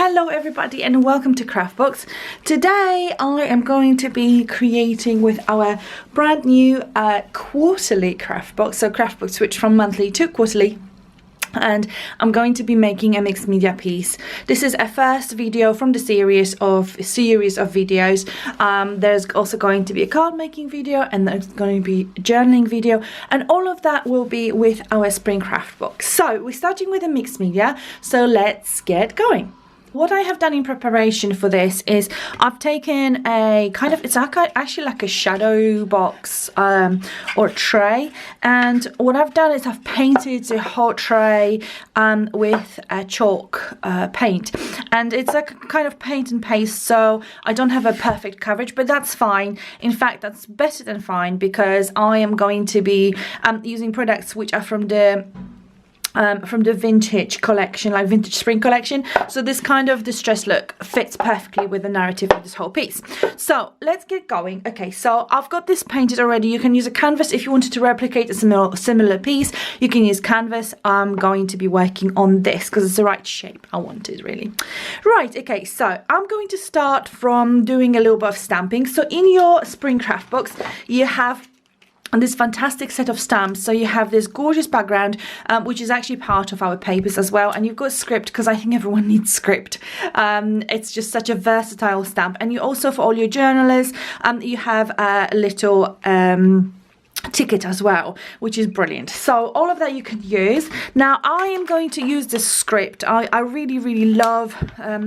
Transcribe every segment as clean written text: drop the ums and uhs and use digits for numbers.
Hello everybody and welcome to Craftbox. Today I am going to be creating with our brand new quarterly Craftbox. So Craftbox switched from monthly to quarterly. And I'm going to be making a mixed media piece. This is a first video from the series of videos. There's also going to be a card making video, and there's going to be a journaling video, and all of that will be with our spring craft box. So we're starting with a mixed media, so let's get going. What I have done in preparation for this is I've taken a kind of, it's actually like a shadow box or tray, and what I've done is I've painted the whole tray with a chalk paint, and it's like a kind of paint and paste, so I don't have a perfect coverage, but that's fine. In fact, that's better than fine, because I am going to be using products which are from the vintage collection, like vintage spring collection. So this kind of distressed look fits perfectly with the narrative of this whole piece. So let's get going. Okay, so I've got this painted already. You can use a canvas if you wanted to replicate a similar piece. You can use canvas. I'm going to be working on this because it's the right shape I wanted, really. Right, okay, so I'm going to start from doing a little bit of stamping. So in your spring craft box, you have this fantastic set of stamps. So you have this gorgeous background, which is actually part of our papers as well, and you've got script, because I think everyone needs script. It's just such a versatile stamp. And you also, for all your journalers, you have a little ticket as well, which is brilliant. So all of that you can use. Now I am going to use this script. I really love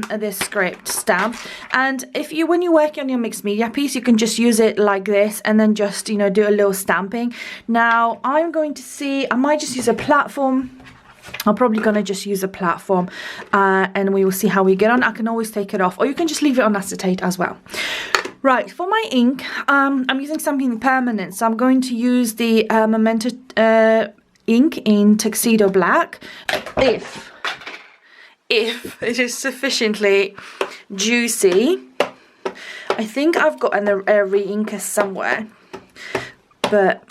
this script stamp, and when you're working on your mixed media piece, you can just use it like this and then just, you know, do a little stamping. Now I'm going to see, I might just use a platform. I'm probably going to just use a platform, and we will see how we get on. I can always take it off, or you can just leave it on acetate as well. Right, for my ink, I'm using something permanent, so I'm going to use the Memento ink in Tuxedo Black. If it is sufficiently juicy. I think I've got a re-inker somewhere, but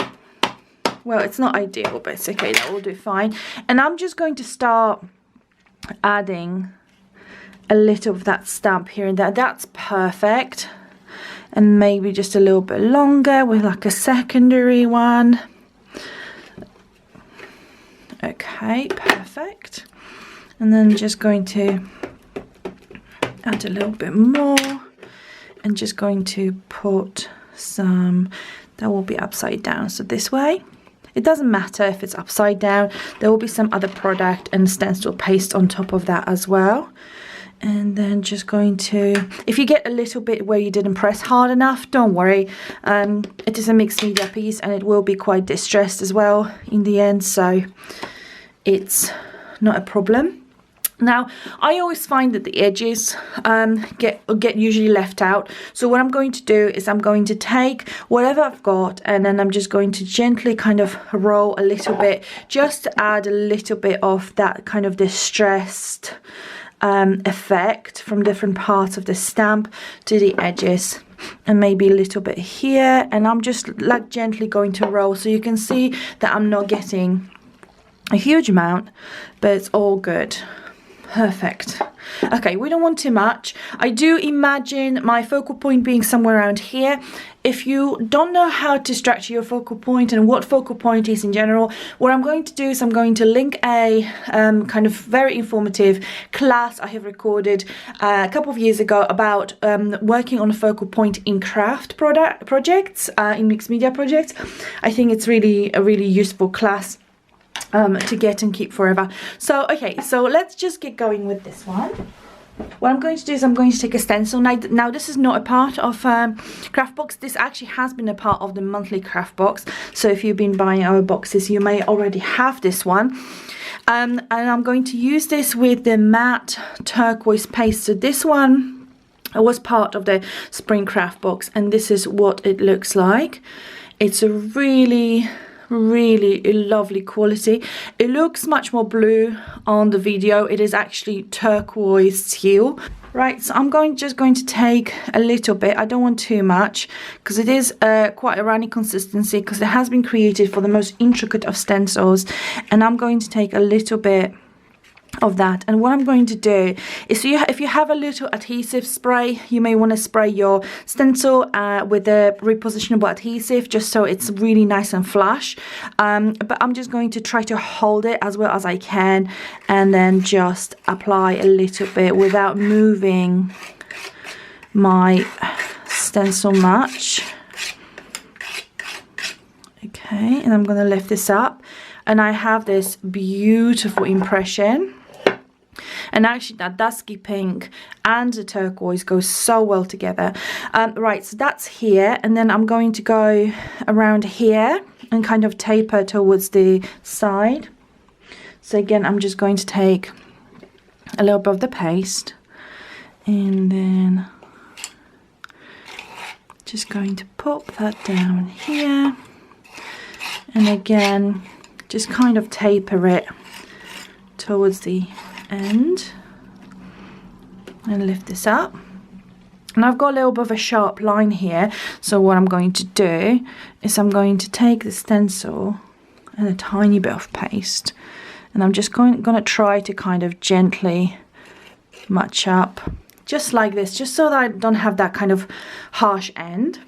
well, it's not ideal, but it's okay, that will do fine. And I'm just going to start adding a little of that stamp here and there. That's perfect. And maybe just a little bit longer with like a secondary one. Okay, perfect. And then just going to add a little bit more, and just going to put some, that will be upside down, so this way. It doesn't matter if it's upside down, there will be some other product and stencil paste on top of that as well. And then just going to, if you get a little bit where you didn't press hard enough, don't worry. It is a mixed media piece, and it will be quite distressed as well in the end, so it's not a problem. Now, I always find that the edges get usually left out. So what I'm going to do is I'm going to take whatever I've got, and then I'm just going to gently kind of roll a little bit, just to add a little bit of that kind of distressed effect from different parts of the stamp to the edges, and maybe a little bit here. And I'm just like gently going to roll, so you can see that I'm not getting a huge amount, but it's all good. Perfect. Okay, we don't want too much. I do imagine my focal point being somewhere around here. If you don't know how to structure your focal point and what focal point is in general, what I'm going to do is I'm going to link a kind of very informative class I have recorded a couple of years ago about working on a focal point in craft projects, in mixed media projects. I think it's really a really useful class to get and keep forever. So okay, so let's just get going with this one. What I'm going to do is I'm going to take a stencil. Now this is not a part of Craftbox. This actually has been a part of the monthly Craftbox. So if you've been buying our boxes, you may already have this one. And I'm going to use this with the matte turquoise paste. So this one was part of the spring Craftbox, and this is what it looks like. It's a really lovely quality. It looks much more blue on the video. It is actually turquoise teal. Right, so I'm just going to take a little bit. I don't want too much, because it is quite a runny consistency, because it has been created for the most intricate of stencils. And I'm going to take a little bit of that. And what I'm going to do is, if you have a little adhesive spray, you may want to spray your stencil with the repositionable adhesive, just so it's really nice and flush. But I'm just going to try to hold it as well as I can, and then just apply a little bit without moving my stencil much. Okay, and I'm going to lift this up, and I have this beautiful impression. And actually that dusky pink and the turquoise goes so well together. Right, so that's here, and then I'm going to go around here and kind of taper towards the side. So again, I'm just going to take a little bit of the paste, and then just going to pop that down here, and again just kind of taper it towards the end and lift this up. And I've got a little bit of a sharp line here, so what I'm going to do is I'm going to take the stencil and a tiny bit of paste, and I'm just going to try to kind of gently match up just like this, just so that I don't have that kind of harsh end.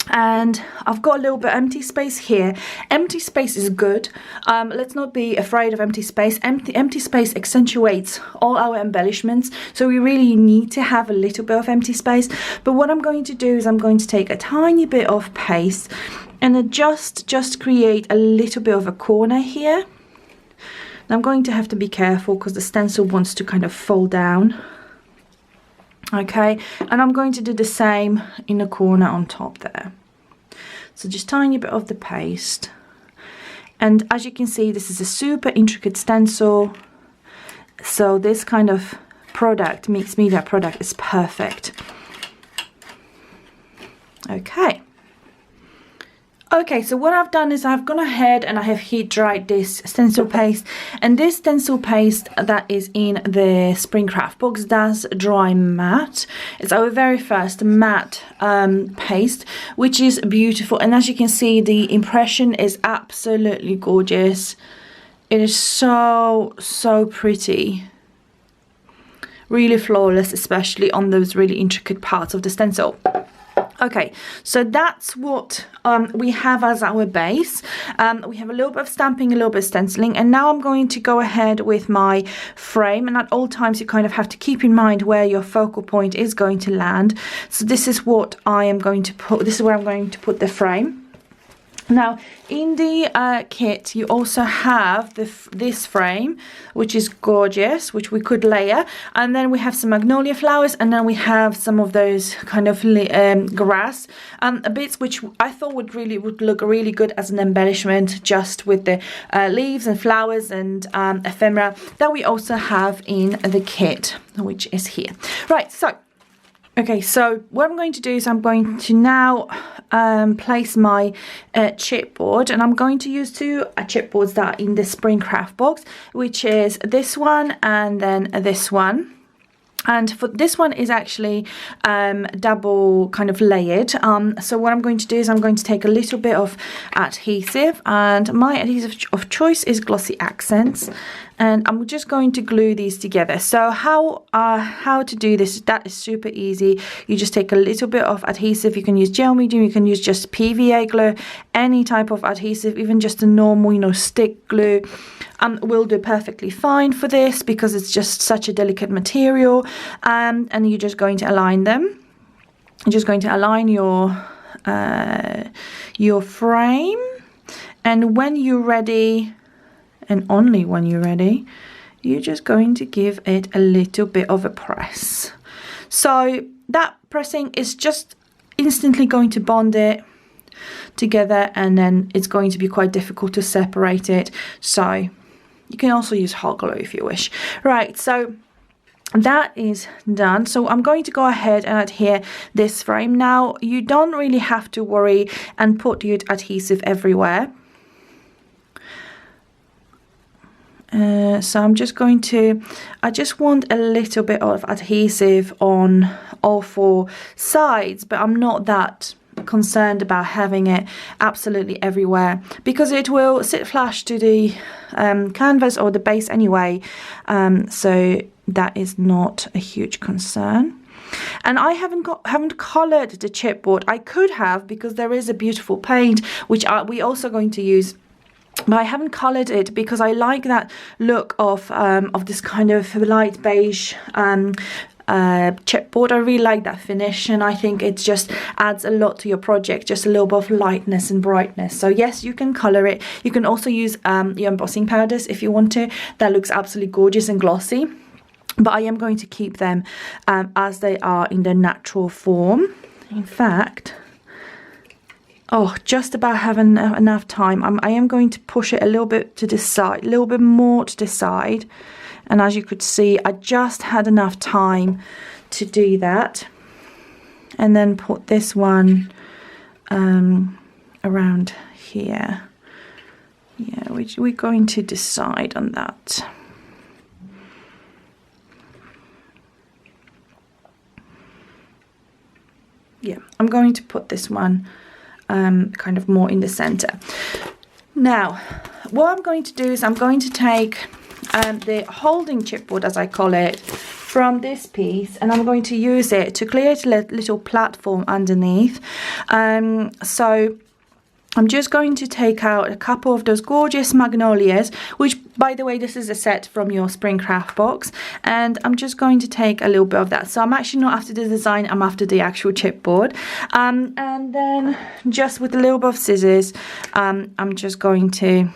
And I've got a little bit empty space here. Empty space is good. Let's not be afraid of empty space. Empty space accentuates all our embellishments, so we really need to have a little bit of empty space. But what I'm going to do is I'm going to take a tiny bit of paste and then just create a little bit of a corner here. And I'm going to have to be careful because the stencil wants to kind of fall down. Okay, and I'm going to do the same in the corner on top there. So just tiny bit of the paste. And as you can see, this is a super intricate stencil. So this kind of product, mixed media product, is perfect. Okay. Okay, so what I've done is I've gone ahead and I have heat dried this stencil paste, and this stencil paste that is in the Spring Craft box does dry matte. It's our very first matte paste, which is beautiful, and as you can see, the impression is absolutely gorgeous. It is so pretty, really flawless, especially on those really intricate parts of the stencil. Okay, so that's what we have as our base. We have a little bit of stamping, a little bit of stenciling, and now I'm going to go ahead with my frame, and at all times you kind of have to keep in mind where your focal point is going to land. So this is what I am going to put, this is where I'm going to put the frame. Now in the kit you also have this frame, which is gorgeous, which we could layer, and then we have some magnolia flowers, and then we have some of those kind of grass bits, which I thought would look really good as an embellishment, just with the leaves and flowers and ephemera that we also have in the kit, which is here. Right, so okay, so what I'm going to do is I'm going to now place my chipboard, and I'm going to use two chipboards that are in the Spring Craft box, which is this one and then this one. And for this one is actually double kind of layered. So what I'm going to do is I'm going to take a little bit of adhesive, and my adhesive of choice is Glossy Accents, and I'm just going to glue these together. So how to do this, that is super easy. You just take a little bit of adhesive. You can use gel medium, you can use just PVA glue, any type of adhesive, even just a normal, you know, stick glue will do perfectly fine for this, because it's just such a delicate material. And you're just going to align them. You're just going to align your frame, and when you're ready, and only when you're ready, you're just going to give it a little bit of a press. So that pressing is just instantly going to bond it together, and then it's going to be quite difficult to separate it. So you can also use hot glue if you wish. Right, so that is done. So I'm going to go ahead and adhere this frame. Now you don't really have to worry and put your adhesive everywhere. So I'm just going to, I just want a little bit of adhesive on all four sides, but I'm not that concerned about having it absolutely everywhere, because it will sit flush to the canvas or the base anyway, so that is not a huge concern. And I haven't coloured the chipboard. I could have, because there is a beautiful paint which we also going to use, but I haven't coloured it because I like that look of this kind of light beige chipboard. I really like that finish, and I think it just adds a lot to your project, just a little bit of lightness and brightness. So yes, you can colour it. You can also use your embossing powders if you want to. That looks absolutely gorgeous and glossy. But I am going to keep them as they are in their natural form. In fact, oh, just about having enough time. I am going to push it a little bit to this side, a little bit more to this side. And as you could see, I just had enough time to do that. And then put this one around here. Yeah, we're going to decide on that. Yeah, I'm going to put this one kind of more in the center. Now, what I'm going to do is I'm going to take the holding chipboard, as I call it, from this piece, and I'm going to use it to create a little platform underneath. So I'm just going to take out a couple of those gorgeous magnolias, which, by the way, this is a set from your spring craft box, and I'm just going to take a little bit of that. So I'm actually not after the design, I'm after the actual chipboard. And then just with a little bit of scissors, I'm just going to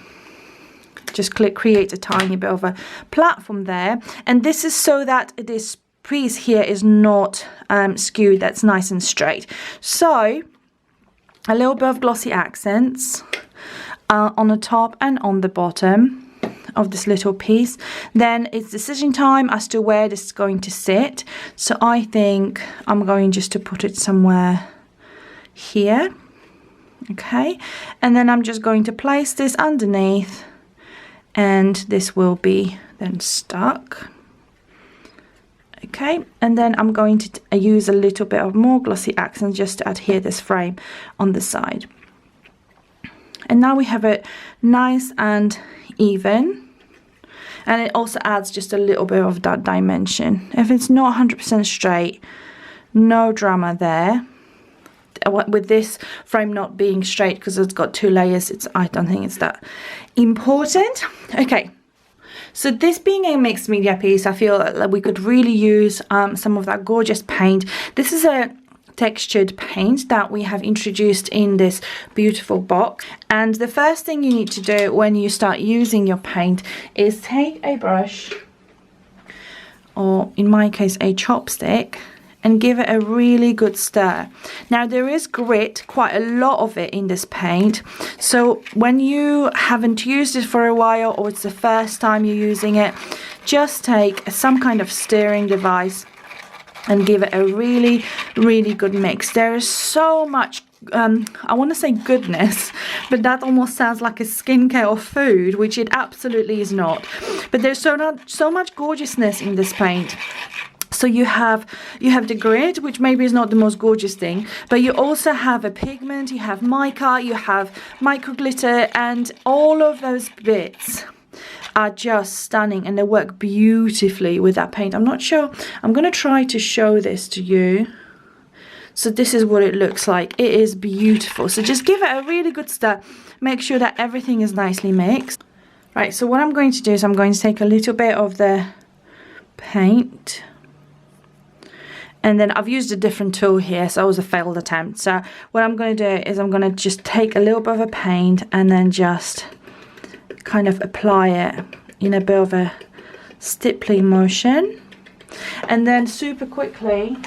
create a tiny bit of a platform there, and this is so that this piece here is not skewed, that's nice and straight. So a little bit of glossy accents on the top and on the bottom of this little piece. Then it's decision time as to where this is going to sit. So I think I'm going just to put it somewhere here. Okay, and then I'm just going to place this underneath, and this will be then stuck. Okay, and then I'm going to use a little bit of more glossy accents just to adhere this frame on the side. And now we have it nice and even, and it also adds just a little bit of that dimension. If it's not 100% straight, no drama there. With this frame not being straight because it's got two layers, I don't think it's that important. Okay, so this being a mixed media piece, I feel that we could really use some of that gorgeous paint. This is a textured paint that we have introduced in this beautiful box, and the first thing you need to do when you start using your paint is take a brush, or in my case a chopstick, and give it a really good stir. Now there is grit, quite a lot of it in this paint, so when you haven't used it for a while or it's the first time you're using it, just take some kind of stirring device and give it a really, really good mix. There is so much, I want to say goodness, but that almost sounds like a skincare or food, which it absolutely is not. But there's so much gorgeousness in this paint. So you have the grit, which maybe is not the most gorgeous thing, but you also have a pigment, you have mica, you have micro glitter, and all of those bits are just stunning, and they work beautifully with that paint. I'm not sure, I'm going to try to show this to you. So this is what it looks like. It is beautiful. So just give it a really good stir. Make sure that everything is nicely mixed. Right, so what I'm going to do is I'm going to take a little bit of the paint. And then I've used a different tool here, so it was a failed attempt. So what I'm going to do is I'm going to just take a little bit of a paint and then just kind of apply it in a bit of a stippling motion. And then super quickly,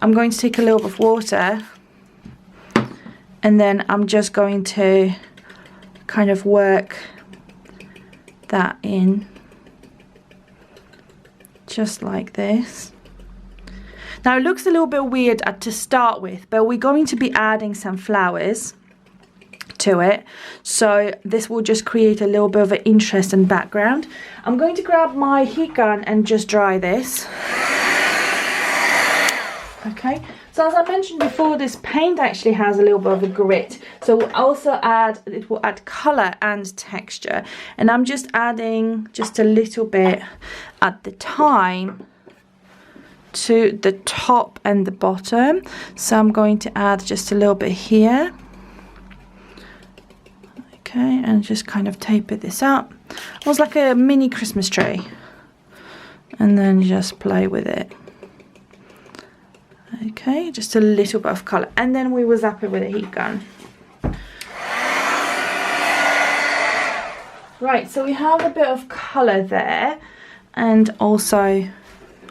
I'm going to take a little bit of water, and then I'm just going to kind of work that in, just like this. Now it looks a little bit weird to start with, but we're going to be adding some flowers to it, so this will just create a little bit of an interest and background. I'm going to grab my heat gun and just dry this. Okay, so as I mentioned before, this paint actually has a little bit of a grit, so we'll also it will add color and texture, and I'm just adding just a little bit at the time to the top and the bottom. So I'm going to add just a little bit here. Okay, and just kind of taper this up. Almost like a mini Christmas tree. And then just play with it. Okay, just a little bit of colour. And then we will zap it with a heat gun. Right, so we have a bit of colour there. And also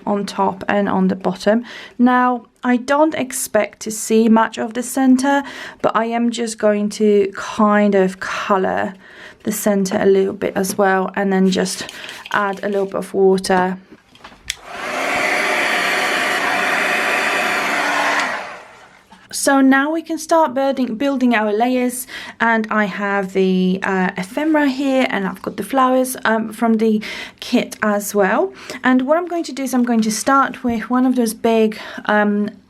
on top and on the bottom. Now, I don't expect to see much of the center, but I am just going to kind of color the center a little bit as well, and then just add a little bit of water. So now we can start building our layers, and I have the ephemera here, and I've got the flowers from the kit as well. And what I'm going to do is I'm going to start with one of those big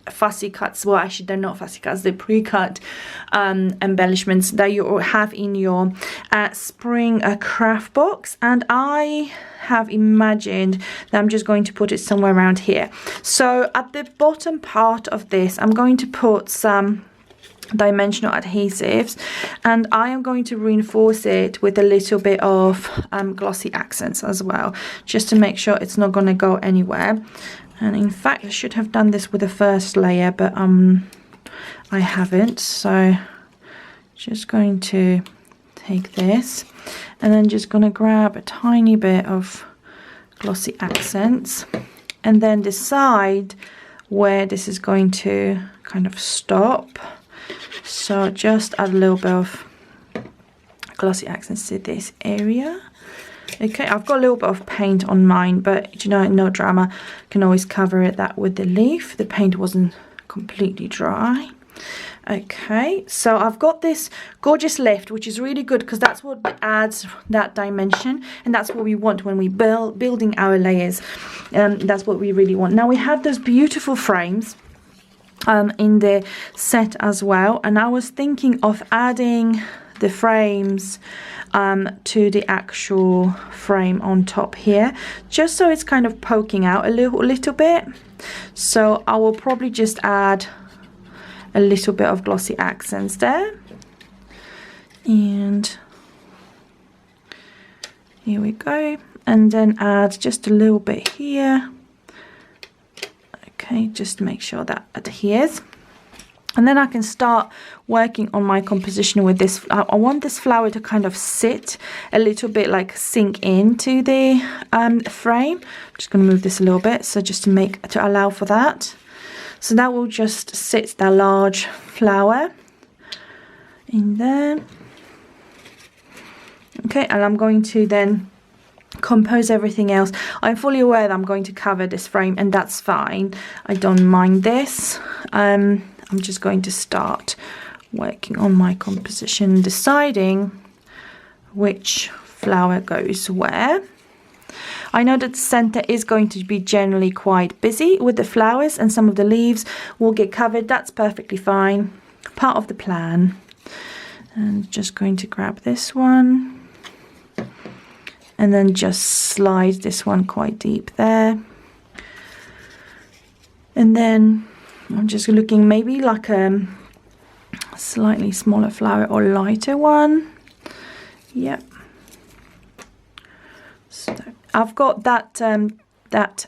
fussy cuts. Well, actually they're not fussy cuts, they're pre-cut embellishments that you have in your spring craft box, and I have imagined that I'm just going to put it somewhere around here. So at the bottom part of this, I'm going to put some dimensional adhesives, and I am going to reinforce it with a little bit of glossy accents as well, just to make sure it's not going to go anywhere. And in fact, I should have done this with the first layer, but I haven't. So just going to take this and then just going to grab a tiny bit of glossy accents and then decide where this is going to kind of stop. So just add a little bit of glossy accents to this area. Okay, I've got a little bit of paint on mine, but you know, no drama, can always cover that with the leaf. The paint wasn't completely dry. Okay, so I've got this gorgeous lift, which is really good because that's what adds that dimension, and that's what we want when we building our layers. That's what we really want. Now we have those beautiful frames in the set as well, and I was thinking of adding the frames to the actual frame on top here, just so it's kind of poking out a little bit. So I will probably just add a little bit of glossy accents there, and here we go, and then add just a little bit here. Okay, just to make sure that adheres. And then I can start working on my composition with this. I want this flower to kind of sit a little bit, like sink into the frame. I'm just going to move this a little bit, so just to allow for that. So that will just sit that large flower in there. Okay, and I'm going to then compose everything else. I'm fully aware that I'm going to cover this frame, and that's fine. I don't mind this. I'm just going to start working on my composition, deciding which flower goes where. I know that the center is going to be generally quite busy with the flowers, and some of the leaves will get covered. That's perfectly fine, part of the plan. And just going to grab this one and then just slide this one quite deep there. And then I'm just looking maybe like a slightly smaller flower or lighter one. Yep. So I've got that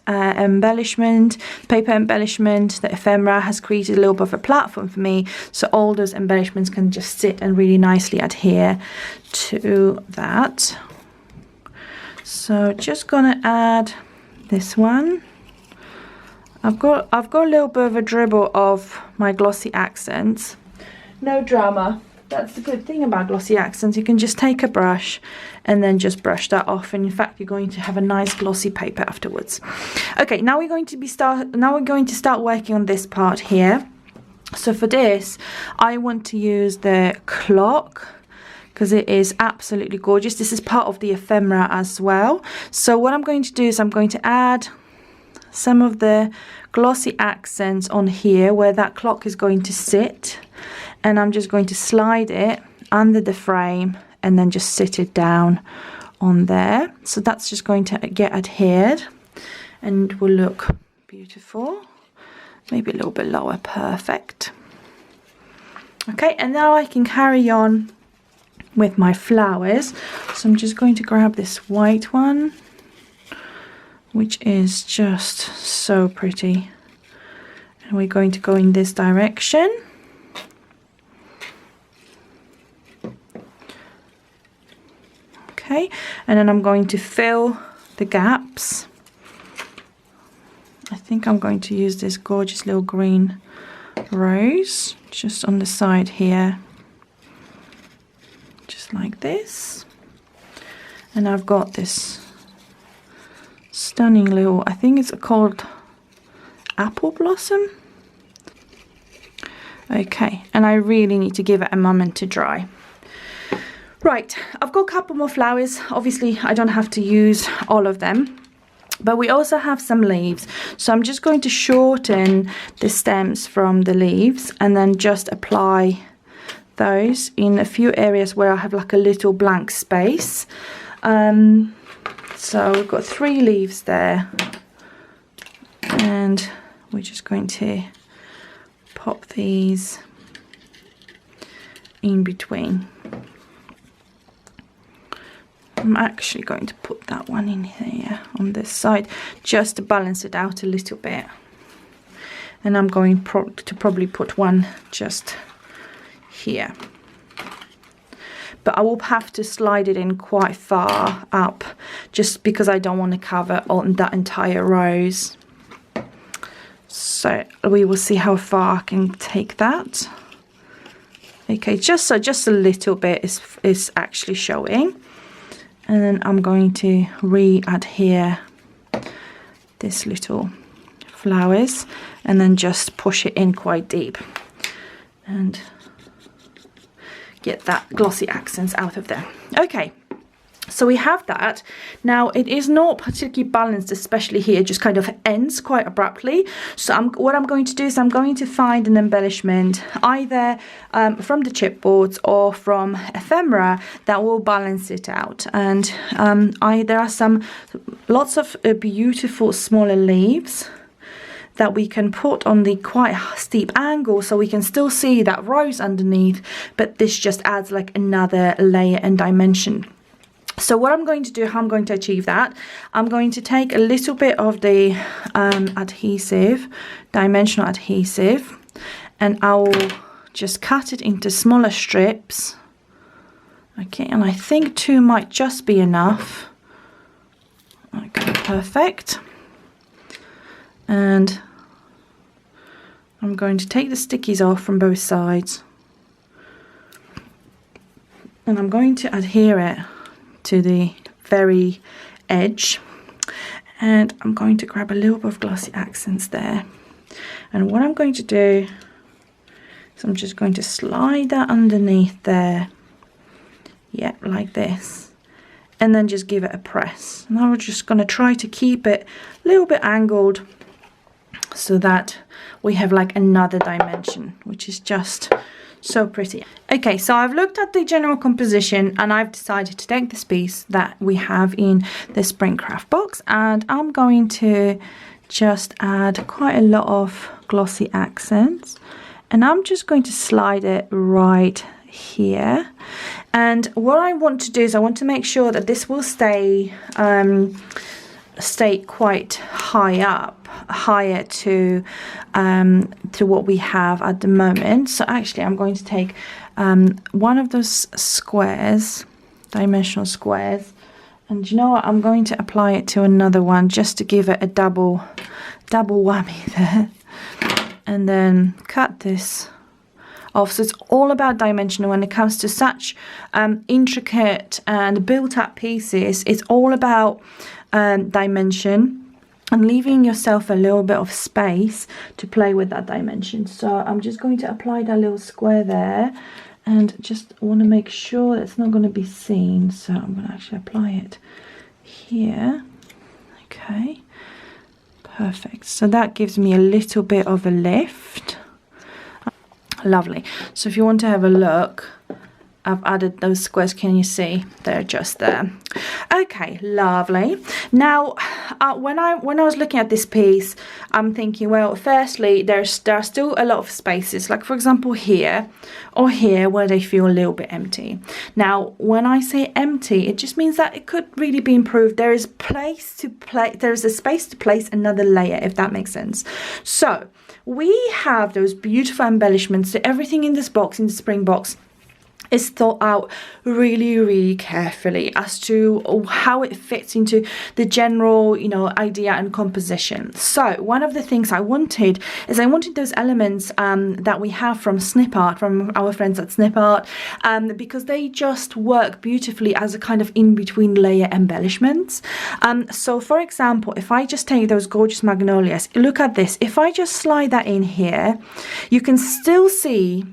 embellishment, paper embellishment. The ephemera has created a little bit of a platform for me, so all those embellishments can just sit and really nicely adhere to that. So just gonna add this one. I've got a little bit of a dribble of my glossy accents. No drama. That's the good thing about glossy accents. You can just take a brush and then just brush that off, and in fact you're going to have a nice glossy paper afterwards. Okay, now we're going to start working on this part here. So for this, I want to use the clock because it is absolutely gorgeous. This is part of the ephemera as well. So what I'm going to do is I'm going to add some of the glossy accents on here where that clock is going to sit, and I'm just going to slide it under the frame and then just sit it down on there. So that's just going to get adhered and will look beautiful. Maybe a little bit lower, perfect. Okay, and now I can carry on with my flowers. So I'm just going to grab this white one, which is just so pretty. And we're going to go in this direction. Okay, and then I'm going to fill the gaps. I think I'm going to use this gorgeous little green rose just on the side here, just like this. And I've got this stunning little, I think it's called apple blossom. Okay, and I really need to give it a moment to dry. Right, I've got a couple more flowers. Obviously I don't have to use all of them, but we also have some leaves. So I'm just going to shorten the stems from the leaves and then just apply those in a few areas where I have like a little blank space. So we've got 3 leaves there, and we're just going to pop these in between. I'm actually going to put that one in here on this side just to balance it out a little bit. And I'm going to probably put one just here. But I will have to slide it in quite far up just because I don't want to cover on that entire rose. So we will see how far I can take that. Okay, just a little bit is actually showing. And then I'm going to re-adhere this little flowers and then just push it in quite deep and get that glossy accents out of there. Okay, so we have that. Now it is not particularly balanced, especially here, it just kind of ends quite abruptly. So what I'm going to do is I'm going to find an embellishment either from the chipboards or from ephemera that will balance it out. And there are lots of beautiful smaller leaves that we can put on the quite steep angle so we can still see that rose underneath, but this just adds like another layer and dimension. So what I'm going to do, how I'm going to achieve that, I'm going to take a little bit of the adhesive, dimensional adhesive, and I will just cut it into smaller strips. Okay, and I think 2 might just be enough. Okay, perfect. And I'm going to take the stickies off from both sides. And I'm going to adhere it to the very edge. And I'm going to grab a little bit of glossy accents there. And what I'm going to do is I'm just going to slide that underneath there. Yeah, like this. And then just give it a press. And I'm just going to try to keep it a little bit angled so that we have like another dimension, which is just so pretty. Okay, so I've looked at the general composition and I've decided to take this piece that we have in the spring craft box, and I'm going to just add quite a lot of glossy accents, and I'm just going to slide it right here. And what I want to do is I want to make sure that this will stay quite high up, higher to what we have at the moment. So actually I'm going to take one of those squares, dimensional squares, and you know what, I'm going to apply it to another one just to give it a double whammy there, and then cut this off. So it's all about dimension when it comes to such intricate and built up pieces. It's all about dimension and leaving yourself a little bit of space to play with that dimension. So I'm just going to apply that little square there, and just want to make sure it's not going to be seen, so I'm going to actually apply it here. Okay, Perfect. So that gives me a little bit of a lift. Lovely. So if you want to have a look, I've added those squares. Can you see? They're just there. Okay, lovely. Now, when I was looking at this piece, I'm thinking, well, firstly, there are still a lot of spaces, like for example here or here, where they feel a little bit empty. Now, when I say empty, it just means that it could really be improved. There is a space to place another layer, if that makes sense. So we have those beautiful embellishments. So everything in this box, in the spring box, is thought out really, really carefully as to how it fits into the general, you know, idea and composition. So one of the things I wanted those elements that we have from Snip Art, from our friends at Snip Art, because they just work beautifully as a kind of in-between layer embellishments. So for example, if I just take those gorgeous magnolias, look at this. If I just slide that in here, you can still see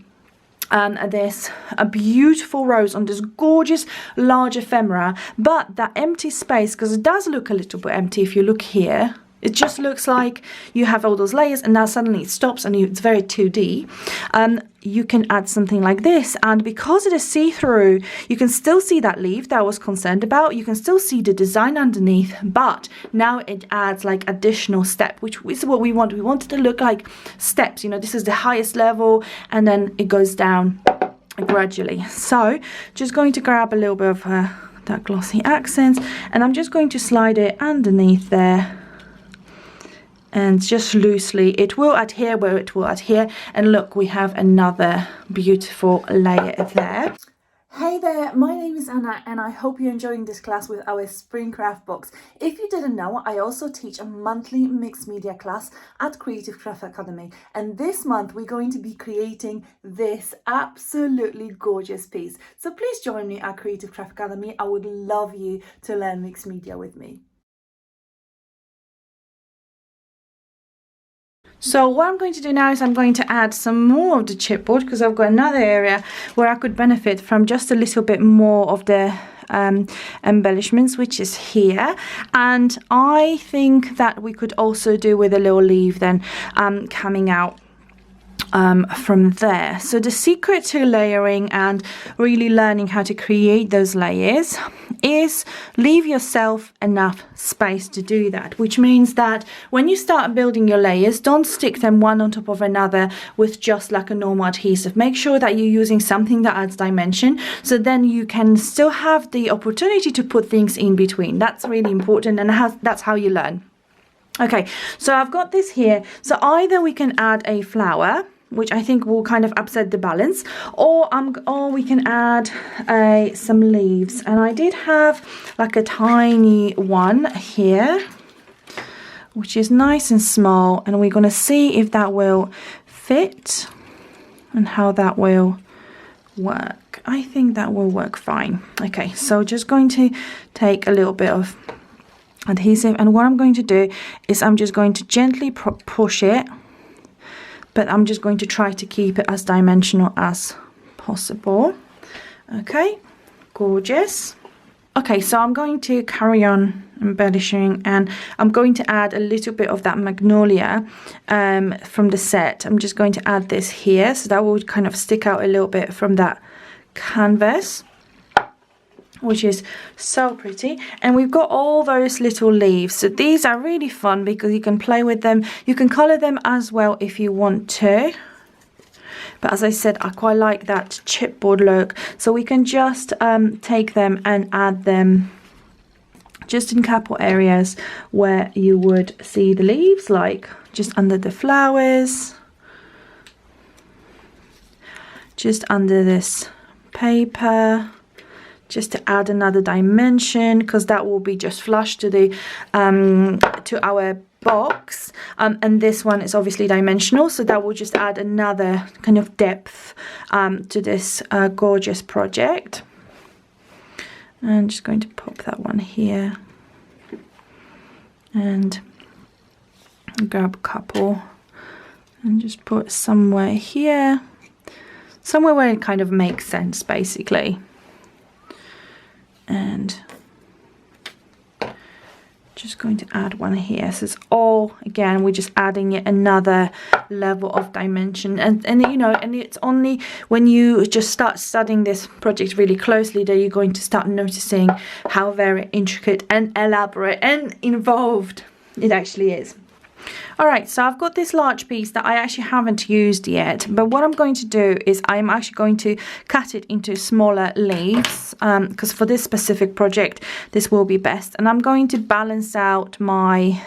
there's a beautiful rose on this gorgeous large ephemera, but that empty space, because it does look a little bit empty if you look here, it just looks like you have all those layers and now suddenly it stops and it's very 2D. You can add something like this, and because it is see-through, you can still see that leaf that I was concerned about. You can still see the design underneath, but now it adds like additional step, which is what we want. We want it to look like steps, you know, this is the highest level and then it goes down gradually. So just going to grab a little bit of that glossy accents, and I'm just going to slide it underneath there. And just loosely, it will adhere where it will adhere. And look, we have another beautiful layer there. Hey there, my name is Anna and I hope you're enjoying this class with our spring craft box. If you didn't know, I also teach a monthly mixed media class at Creative Craft Academy. And this month we're going to be creating this absolutely gorgeous piece. So please join me at Creative Craft Academy. I would love you to learn mixed media with me. So what I'm going to do now is I'm going to add some more of the chipboard, because I've got another area where I could benefit from just a little bit more of the embellishments, which is here. And I think that we could also do with a little leaf then coming out from there. So the secret to layering and really learning how to create those layers is leave yourself enough space to do that, which means that when you start building your layers, don't stick them one on top of another with just like a normal adhesive. Make sure that you're using something that adds dimension, so then you can still have the opportunity to put things in between. That's really important, and that's how you learn. Okay, so I've got this here. So either we can add a flower, which I think will kind of upset the balance, or we can add some leaves. And I did have like a tiny one here, which is nice and small, and we're going to see if that will fit and how that will work. I think that will work fine. Okay, so just going to take a little bit of adhesive, and what I'm going to do is I'm just going to gently push it, but I'm just going to try to keep it as dimensional as possible. Okay, gorgeous. Okay, so I'm going to carry on embellishing, and I'm going to add a little bit of that magnolia from the set. I'm just going to add this here, so that will kind of stick out a little bit from that canvas, which is so pretty. And we've got all those little leaves. So these are really fun because you can play with them. You can color them as well if you want to. But as I said, I quite like that chipboard look. So we can just take them and add them just in a couple areas where you would see the leaves, like just under the flowers, just under this paper, just to add another dimension, because that will be just flush to the to our box, and this one is obviously dimensional, so that will just add another kind of depth to this gorgeous project. And I'm just going to pop that one here and grab a couple and just put somewhere here, somewhere where it kind of makes sense basically. And just going to add one here. So it's all, again, we're just adding it another level of dimension, and you know, and it's only when you just start studying this project really closely that you're going to start noticing how very intricate and elaborate and involved it actually is. Alright, so I've got this large piece that I actually haven't used yet, but what I'm going to do is I'm actually going to cut it into smaller leaves, because for this specific project this will be best, and I'm going to balance out my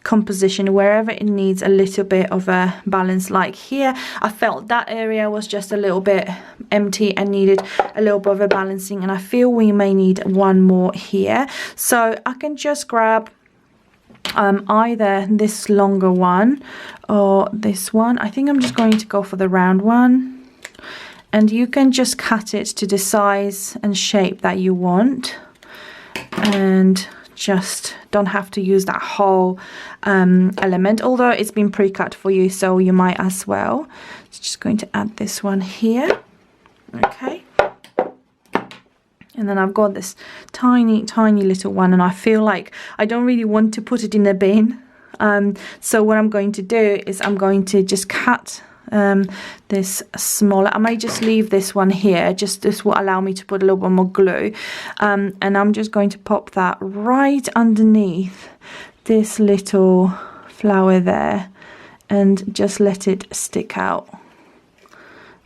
composition wherever it needs a little bit of a balance. Like here, I felt that area was just a little bit empty and needed a little bit of a balancing, and I feel we may need one more here, so I can just grab either this longer one or this one. I think I'm just going to go for the round one, and you can just cut it to the size and shape that you want, and just don't have to use that whole element, although it's been pre-cut for you, so you might as well. So just going to add this one here. Okay. And then I've got this tiny little one, and I feel like I don't really want to put it in a bin. So what I'm going to do is I'm going to just cut this smaller. I might just leave this one here. Just this will allow me to put a little bit more glue. And I'm just going to pop that right underneath this little flower there and just let it stick out.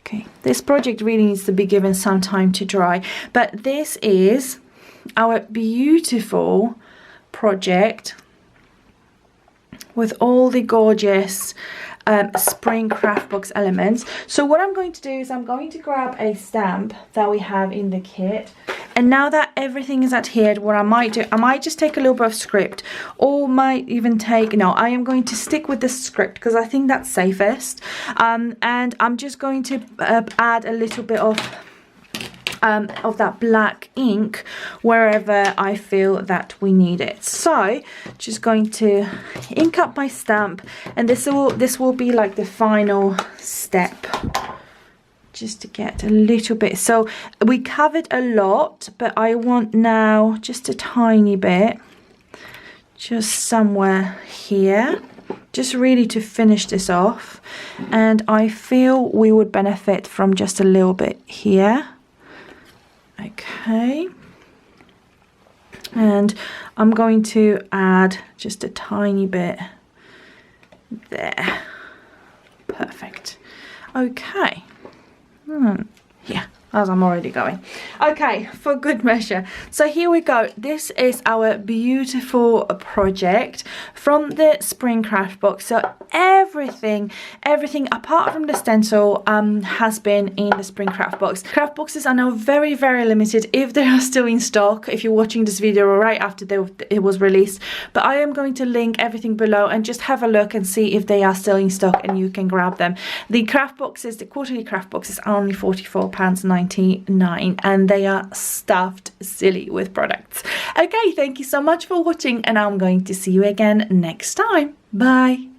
Okay, this project really needs to be given some time to dry, but this is our beautiful project with all the gorgeous spring craft box elements. So what I'm going to do is I'm going to grab a stamp that we have in the kit, and now that everything is adhered, what I might do, I might just take a little bit of script, or might even take, no, I am going to stick with the script because I think that's safest, and I'm just going to add a little bit of that black ink wherever I feel that we need it. So just going to ink up my stamp, and this will be like the final step, just to get a little bit. So we covered a lot, but I want now just a tiny bit, just somewhere here, just really to finish this off. And I feel we would benefit from just a little bit here. Okay, and I'm going to add just a tiny bit there. Perfect. Okay. Yeah, as I'm already going. Okay, for good measure. So here we go. This is our beautiful project from the spring craft box. So everything apart from the stencil has been in the spring craft box. Craft boxes are now very limited, if they are still in stock, if you're watching this video right after it was released. But I am going to link everything below, and just have a look and see if they are still in stock and you can grab them. The craft boxes, the quarterly craft boxes, are only £44.99, and they are stuffed silly with products. Okay, thank you so much for watching, and I'm going to see you again next time. Bye.